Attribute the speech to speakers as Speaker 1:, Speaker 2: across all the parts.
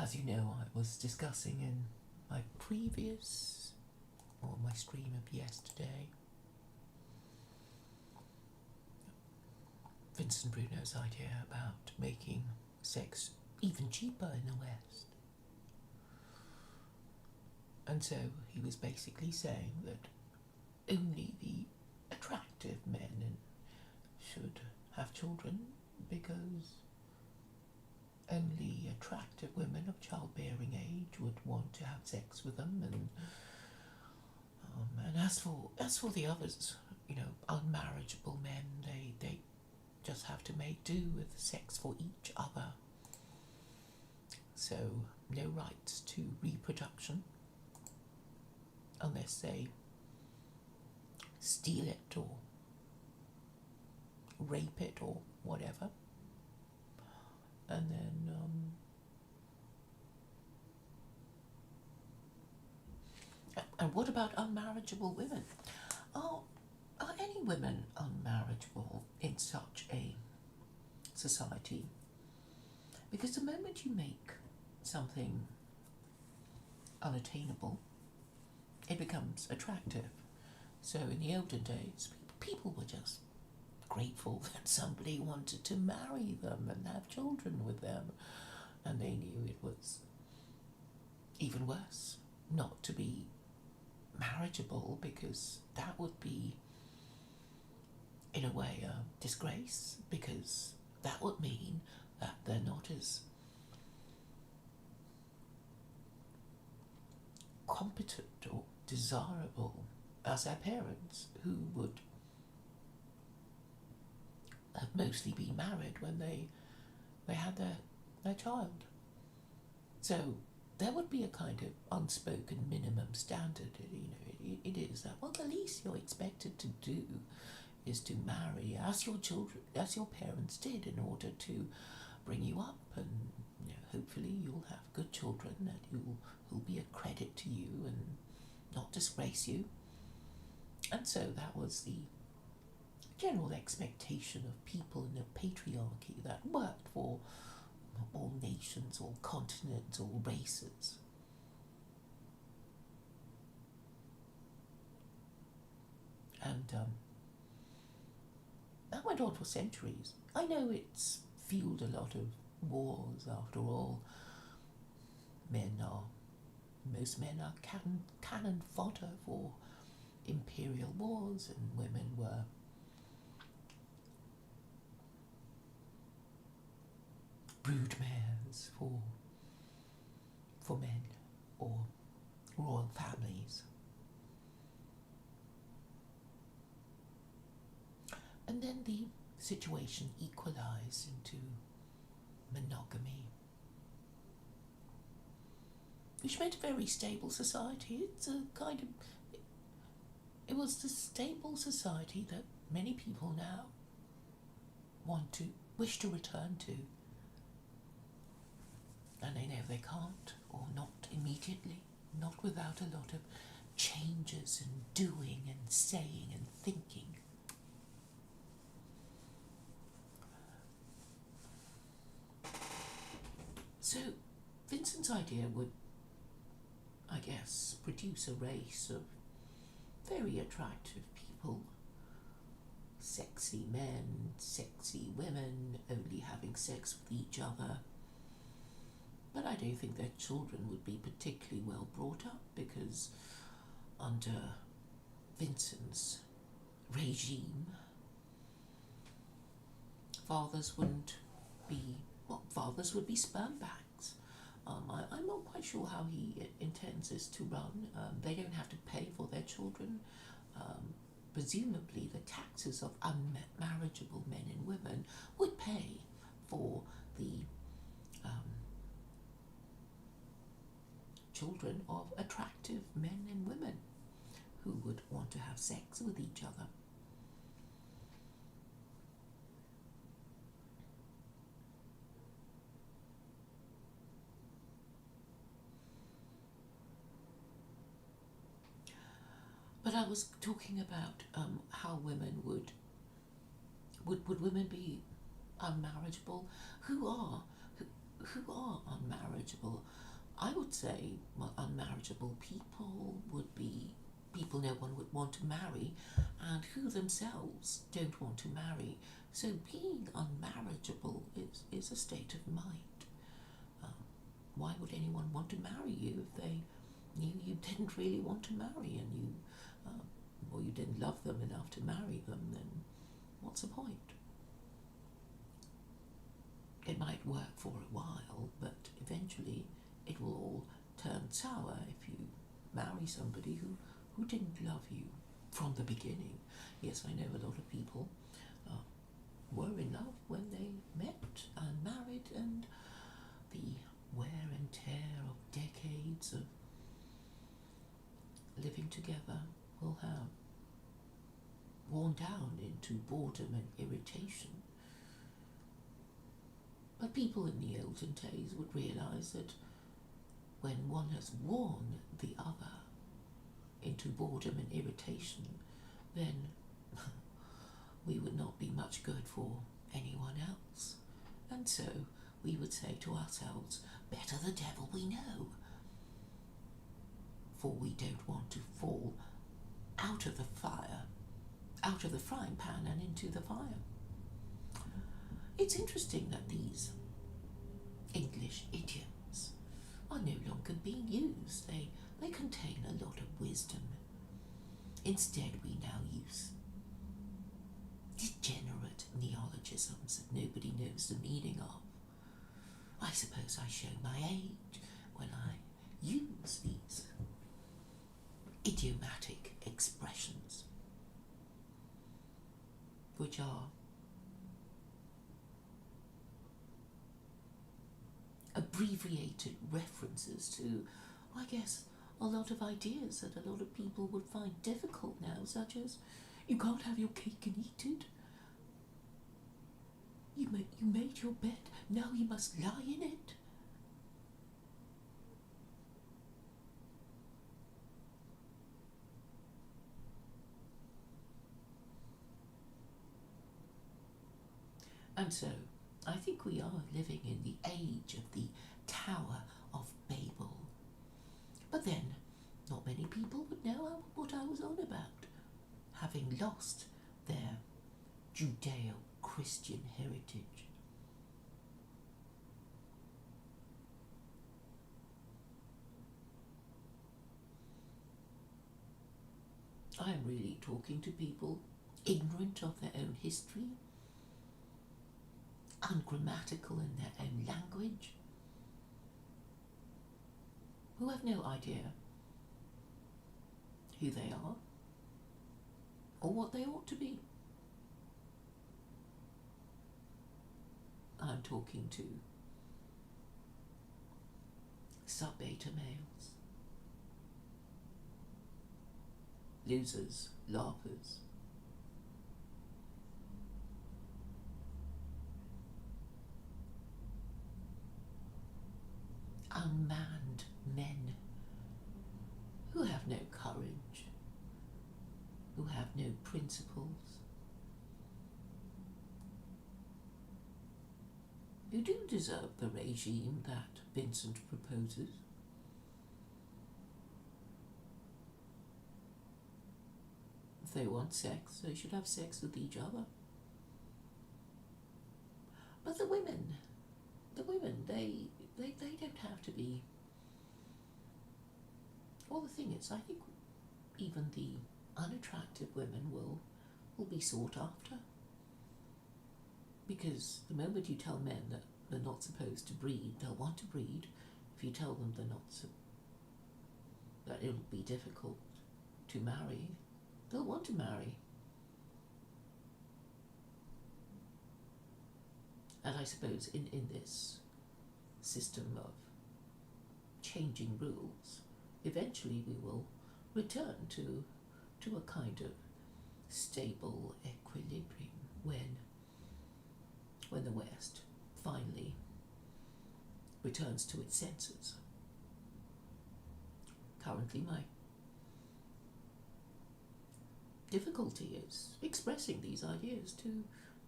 Speaker 1: As you know, I was discussing in my previous, or my stream of yesterday, Vincent Bruno's idea about making sex even cheaper in the West. And so he was basically saying that only the attractive men should have children, because only attractive women of childbearing age would want to have sex with them, and as for the others, unmarriageable men, they just have to make do with sex for each other. So no rights to reproduction unless they steal it or rape it or whatever. And then and what about unmarriageable women? Are any women unmarriageable in such a society? Because the moment you make something unattainable, it becomes attractive. So in the olden days, people were just grateful that somebody wanted to marry them and have children with them, and they knew it was even worse not to be marriageable, because that would be, in a way, a disgrace, because that would mean that they're not as competent or desirable as their parents, who would have mostly been married when they had their child. So there would be a kind of unspoken minimum standard. It is that, well, the least you're expected to do is to marry as your parents did, in order to bring you up, and hopefully you'll have good children that who'll be a credit to you and not disgrace you. And so that was the general expectation of people in a patriarchy that worked for all nations, all continents, all races. And that went on for centuries. I know it's fueled a lot of wars, after all. Most men are cannon fodder for imperial wars, and women were broodmares for men or royal families. And then the situation equalized into monogamy, which meant a very stable society. It was the stable society that many people now wish to return to. And they know they can't, or not immediately, not without a lot of changes and doing and saying and thinking. So Vincent's idea would, I guess, produce a race of very attractive people, sexy men, sexy women, only having sex with each other. But I don't think their children would be particularly well brought up, because under Vincent's regime, fathers would be sperm banks. I'm not quite sure how he intends this to run. They don't have to pay for their children. Presumably the taxes of unmarriageable men and women would pay for the children of attractive men and women who would want to have sex with each other. But I was talking about how women would women be unmarriageable? Who who are unmarriageable, I would say, well, unmarriageable people would be people no one would want to marry and who themselves don't want to marry. So being unmarriageable is a state of mind. Why would anyone want to marry you if they knew you didn't really want to marry and you, or you didn't love them enough to marry them? Then what's the point? It might work for a while, but eventually it will all turn sour if you marry somebody who didn't love you from the beginning. Yes, I know a lot of people were in love when they met and married, and the wear and tear of decades of living together will have worn down into boredom and irritation. But people in the olden days would realise that when one has worn the other into boredom and irritation, then we would not be much good for anyone else. And so we would say to ourselves, better the devil we know, for we don't want to fall out of the fire, out of the frying pan and into the fire. It's interesting that these English idioms are no longer being used. They contain a lot of wisdom. Instead, we now use degenerate neologisms that nobody knows the meaning of. I suppose I show my age when I use these idiomatic expressions, which are abbreviated references to, I guess, a lot of ideas that a lot of people would find difficult now, such as, you can't have your cake and eat it. You made your bed, now you must lie in it. And so, I think we are living in the age of the Tower of Babel. But then, not many people would know what I was on about, having lost their Judeo-Christian heritage. I am really talking to people ignorant of their own history, ungrammatical in their own language, who have no idea who they are or what they ought to be. I'm talking to sub-beta males, losers, laughers, unmanned men who have no courage, who have no principles, who do deserve the regime that Vincent proposes. If they want sex, they should have sex with each other. But the women, they don't have to be. Well, the thing is, I think even the unattractive women will be sought after. Because the moment you tell men that they're not supposed to breed, they'll want to breed. If you tell them they're not that it'll be difficult to marry, they'll want to marry. And I suppose in this system of changing rules, eventually we will return to a kind of stable equilibrium when the West finally returns to its senses. Currently, my difficulty is expressing these ideas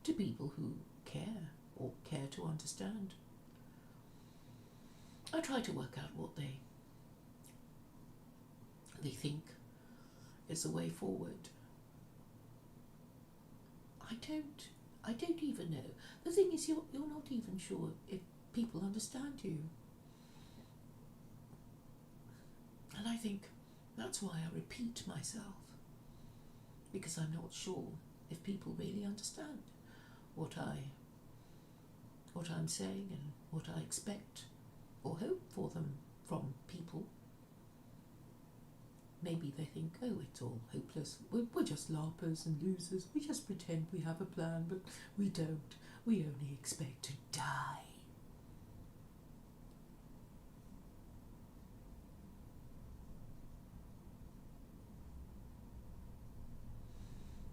Speaker 1: to people who care or care to understand. I try to work out what they think is the way forward. I don't even know. The thing is, you're not even sure if people understand you. And I think that's why I repeat myself, because I'm not sure if people really understand what I'm saying and what I expect or hope for them from people. Maybe they think, oh, it's all hopeless. We're just larpers and losers. We just pretend we have a plan, but we don't. We only expect to die.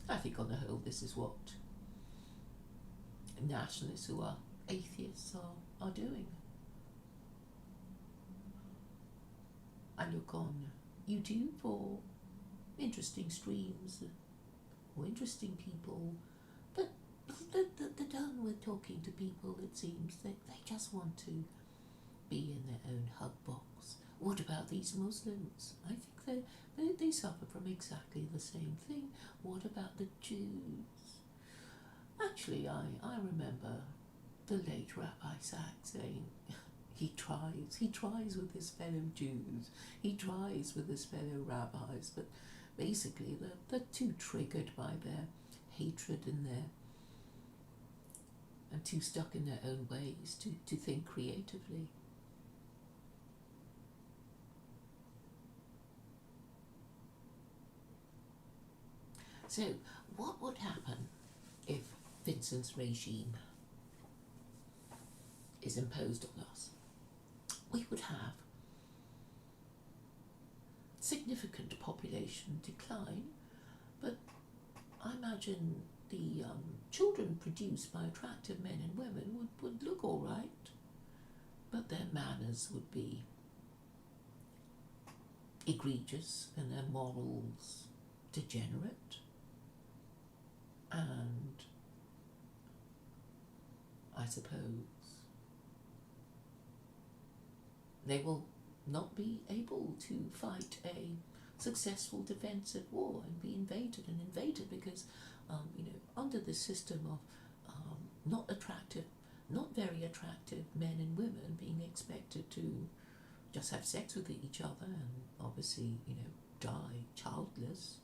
Speaker 1: I think on the whole this is what nationalists who are atheists are doing. I look on YouTube for interesting streams or interesting people, but they're done with talking to people, it seems. They just want to be in their own hug box. What about these Muslims? I think they suffer from exactly the same thing. What about the Jews? Actually, I remember the late Rabbi Sack saying he tries with his fellow Jews, he tries with his fellow rabbis, but basically they're too triggered by their hatred and too stuck in their own ways to think creatively. So, what would happen if Vincent's regime is imposed on us? We would have significant population decline, but I imagine the children produced by attractive men and women would look all right, but their manners would be egregious and their morals degenerate. And I suppose they will not be able to fight a successful defensive war and be invaded because, under the system of not very attractive men and women being expected to just have sex with each other and obviously, die childless,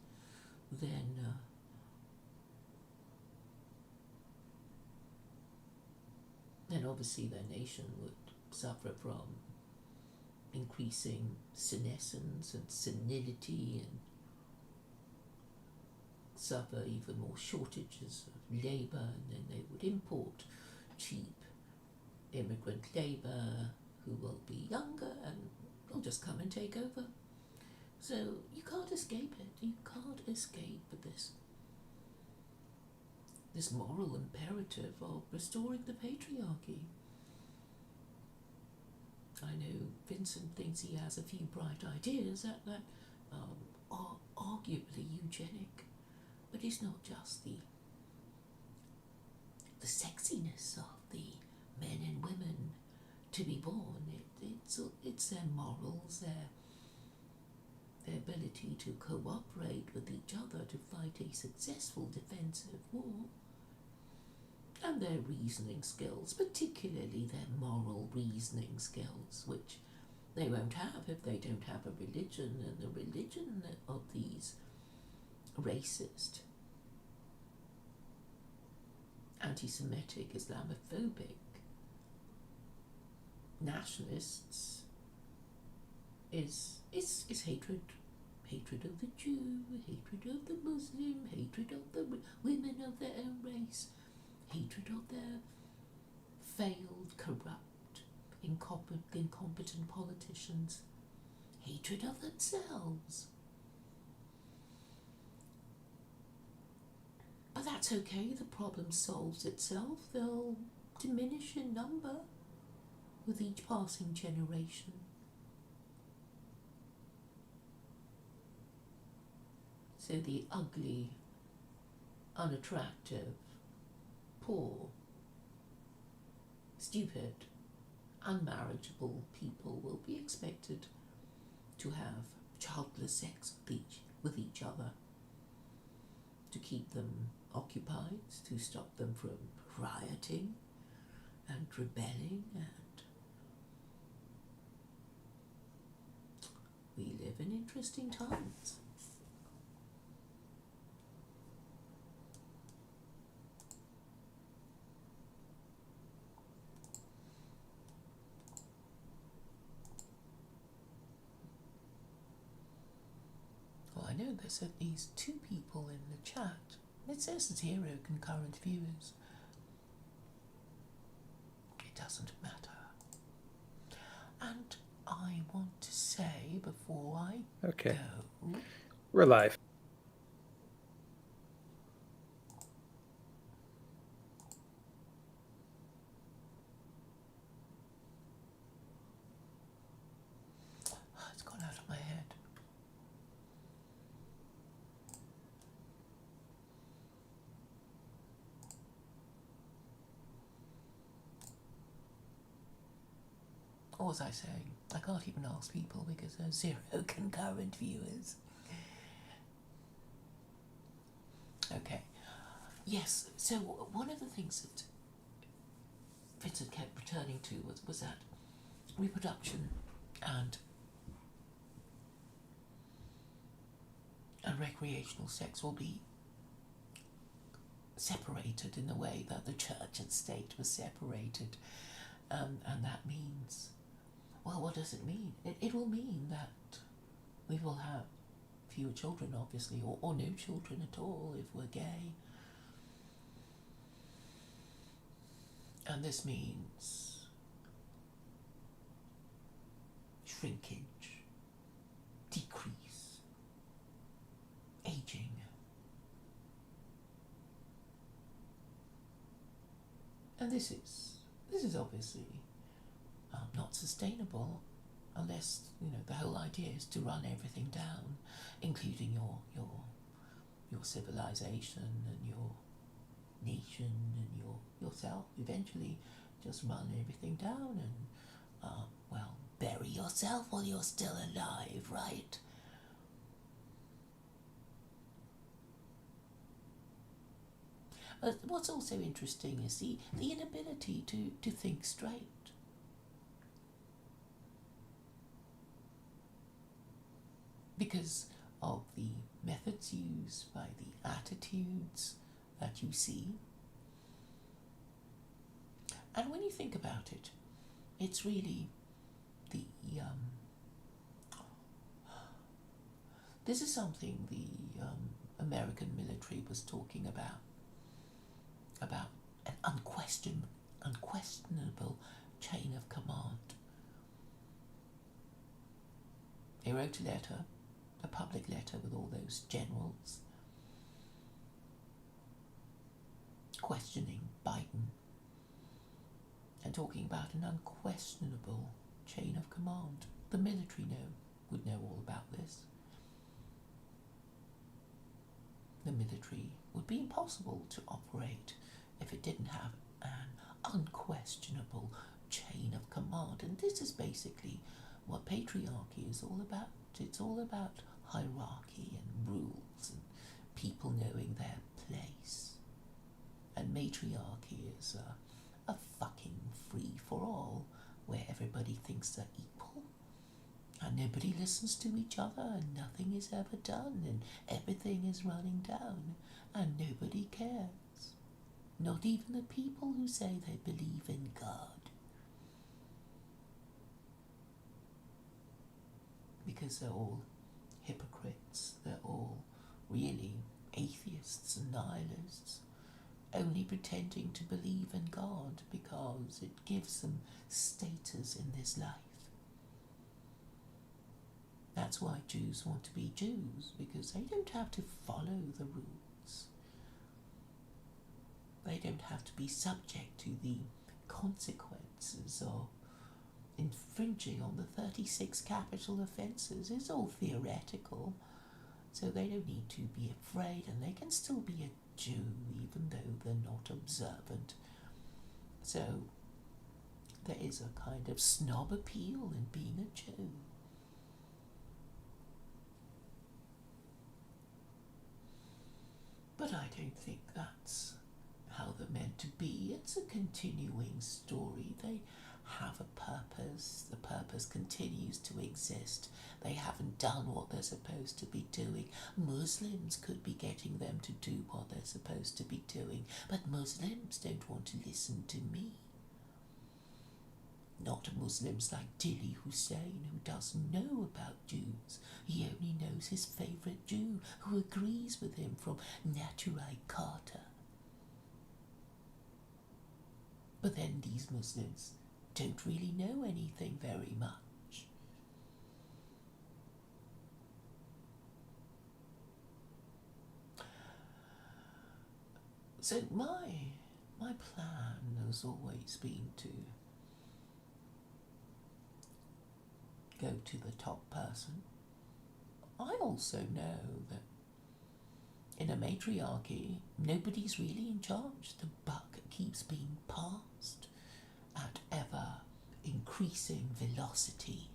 Speaker 1: then obviously their nation would suffer from increasing senescence and senility and suffer even more shortages of labour, and then they would import cheap immigrant labour who will be younger and will just come and take over. So you can't escape it. You can't escape this moral imperative of restoring the patriarchy. I know Vincent thinks he has a few bright ideas that are arguably eugenic, but it's not just the sexiness of the men and women to be born. It's their morals, their ability to cooperate with each other to fight a successful defensive war, and their reasoning skills, particularly their moral reasoning skills, which they won't have if they don't have a religion, and the religion of these racist, anti-Semitic, Islamophobic nationalists is hatred of the Jew, hatred of the Muslim, hatred of the women of their own race, hatred of their failed, corrupt, incompetent politicians, hatred of themselves. But that's okay, the problem solves itself. They'll diminish in number with each passing generation. So the ugly, unattractive, poor, stupid, unmarriageable people will be expected to have childless sex with each other to keep them occupied, to stop them from rioting and rebelling, and we live in interesting times. Well, I know there's at least 2 people in the chat. It says 0 concurrent viewers. It doesn't matter. And I want to say before I
Speaker 2: Okay.
Speaker 1: go...
Speaker 2: We're live.
Speaker 1: It's gone out of my head. What was I saying? I can't even ask people because there's 0 concurrent viewers. Okay. Yes, so one of the things that Vincent kept returning to was that reproduction and recreational sex will be separated in the way that the church and state was separated. And that means... Well, what does it mean? It will mean that we will have fewer children, obviously, or no children at all if we're gay. And this means shrinkage, decrease, aging. And this is obviously not sustainable unless, the whole idea is to run everything down, including your civilization and your nation and yourself. Eventually just run everything down and, bury yourself while you're still alive, right? But what's also interesting is the inability to think straight. Because of the methods used, by the attitudes that you see. And when you think about it, it's really the... this is something the American military was talking about an unquestionable chain of command. They wrote a letter, a public letter with all those generals questioning Biden and talking about an unquestionable chain of command. The military would know all about this. The military would be impossible to operate if it didn't have an unquestionable chain of command. And this is basically what patriarchy is all about. It's all about hierarchy and rules and people knowing their place. And matriarchy is a fucking free-for-all where everybody thinks they're equal and nobody listens to each other and nothing is ever done and everything is running down and nobody cares. Not even the people who say they believe in God. Because they're all hypocrites, they're all really atheists and nihilists, only pretending to believe in God because it gives them status in this life. That's why Jews want to be Jews, because they don't have to follow the rules. They don't have to be subject to the consequences of infringing on the 36 capital offences. It's all theoretical, so they don't need to be afraid, and they can still be a Jew even though they're not observant. So there is a kind of snob appeal in being a Jew. But I don't think that's how they're meant to be. It's a continuing story. They have a purpose. The purpose continues to exist. They haven't done what they're supposed to be doing. Muslims could be getting them to do what they're supposed to be doing, but Muslims don't want to listen to me. Not Muslims like Dili Hussein, who doesn't know about Jews. He only knows his favourite Jew, who agrees with him from Naturai Carter. But then these Muslims don't really know anything very much. So my plan has always been to go to the top person. I also know that in a matriarchy, nobody's really in charge. The buck keeps being passed at ever increasing velocity.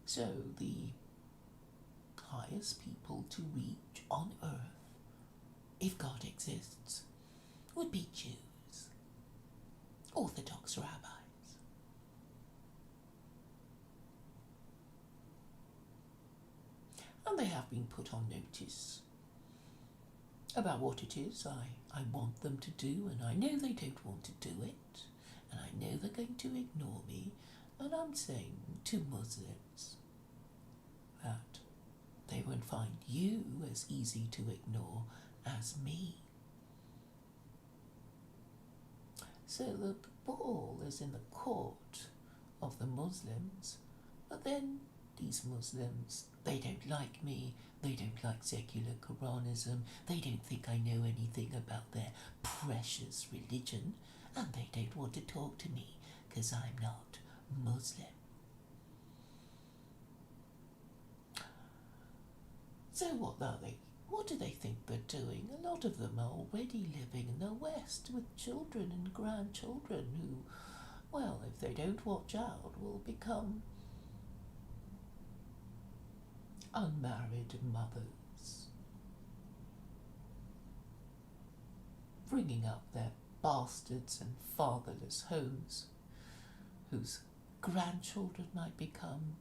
Speaker 1: So the highest people to reach on earth, if God exists, would be Jews, Orthodox rabbis. And they have been put on notice about what it is I want them to do, and I know they don't want to do it, and I know they're going to ignore me, and I'm saying to Muslims that they won't find you as easy to ignore as me. So the ball is in the court of the Muslims, but then these Muslims, they don't like me, they don't like secular Quranism, they don't think I know anything about their precious religion, and they don't want to talk to me because I'm not Muslim. So what do they think they're doing? A lot of them are already living in the West with children and grandchildren who, well, if they don't watch out, will become unmarried mothers, bringing up their bastards and fatherless homes, whose grandchildren might become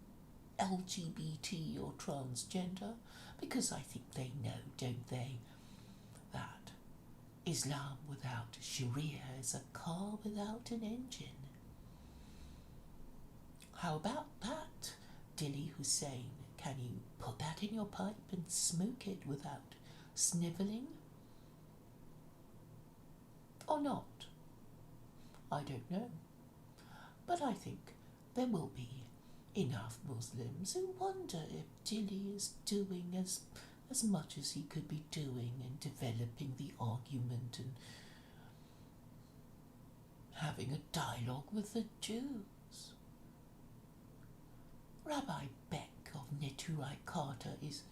Speaker 1: LGBT or transgender, because I think they know, don't they, that Islam without Sharia is a car without an engine. How about that, Dili Hussein? Can you put that in your pipe and smoke it without snivelling? Or not? I don't know. But I think there will be enough Muslims who wonder if Dili is doing as much as he could be doing in developing the argument and having a dialogue with the Jews. Rabbi Beck of Neturai Carter is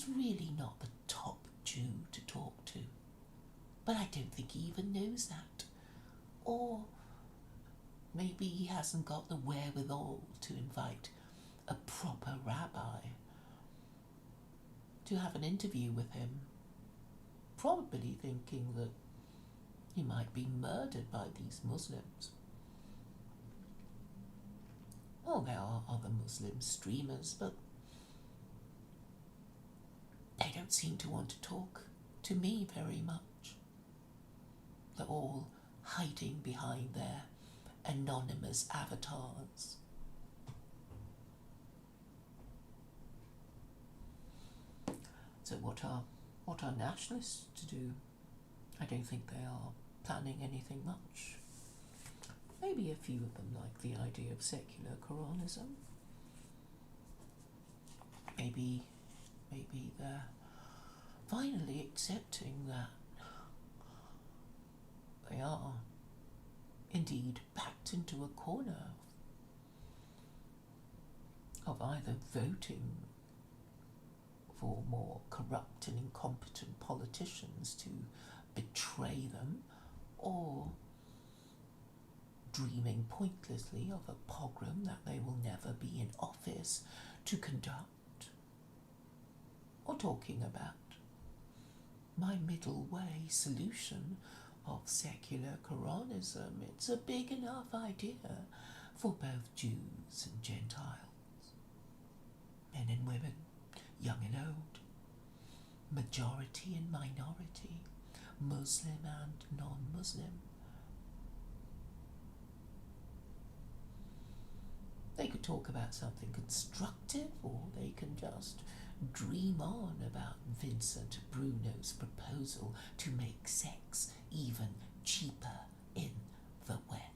Speaker 1: really not the top Jew to talk to. But I don't think he even knows that. Or maybe he hasn't got the wherewithal to invite a proper rabbi to have an interview with him, probably thinking that he might be murdered by these Muslims. Well, there are other Muslim streamers, but they don't seem to want to talk to me very much. They're all hiding behind their anonymous avatars. So what are nationalists to do? I don't think they are planning anything much. Maybe a few of them like the idea of secular Quranism. Maybe they're finally accepting that they are indeed backed into a corner of either voting for more corrupt and incompetent politicians to betray them, or dreaming pointlessly of a pogrom that they will never be in office to conduct, or talking about my middle way solution of secular Quranism. It's a big enough idea for both Jews and Gentiles, men and women, young and old, majority and minority, Muslim and non-Muslim. They could talk about something constructive, or they can just dream on about Vincent Bruno's proposal to make sex even cheaper in the West.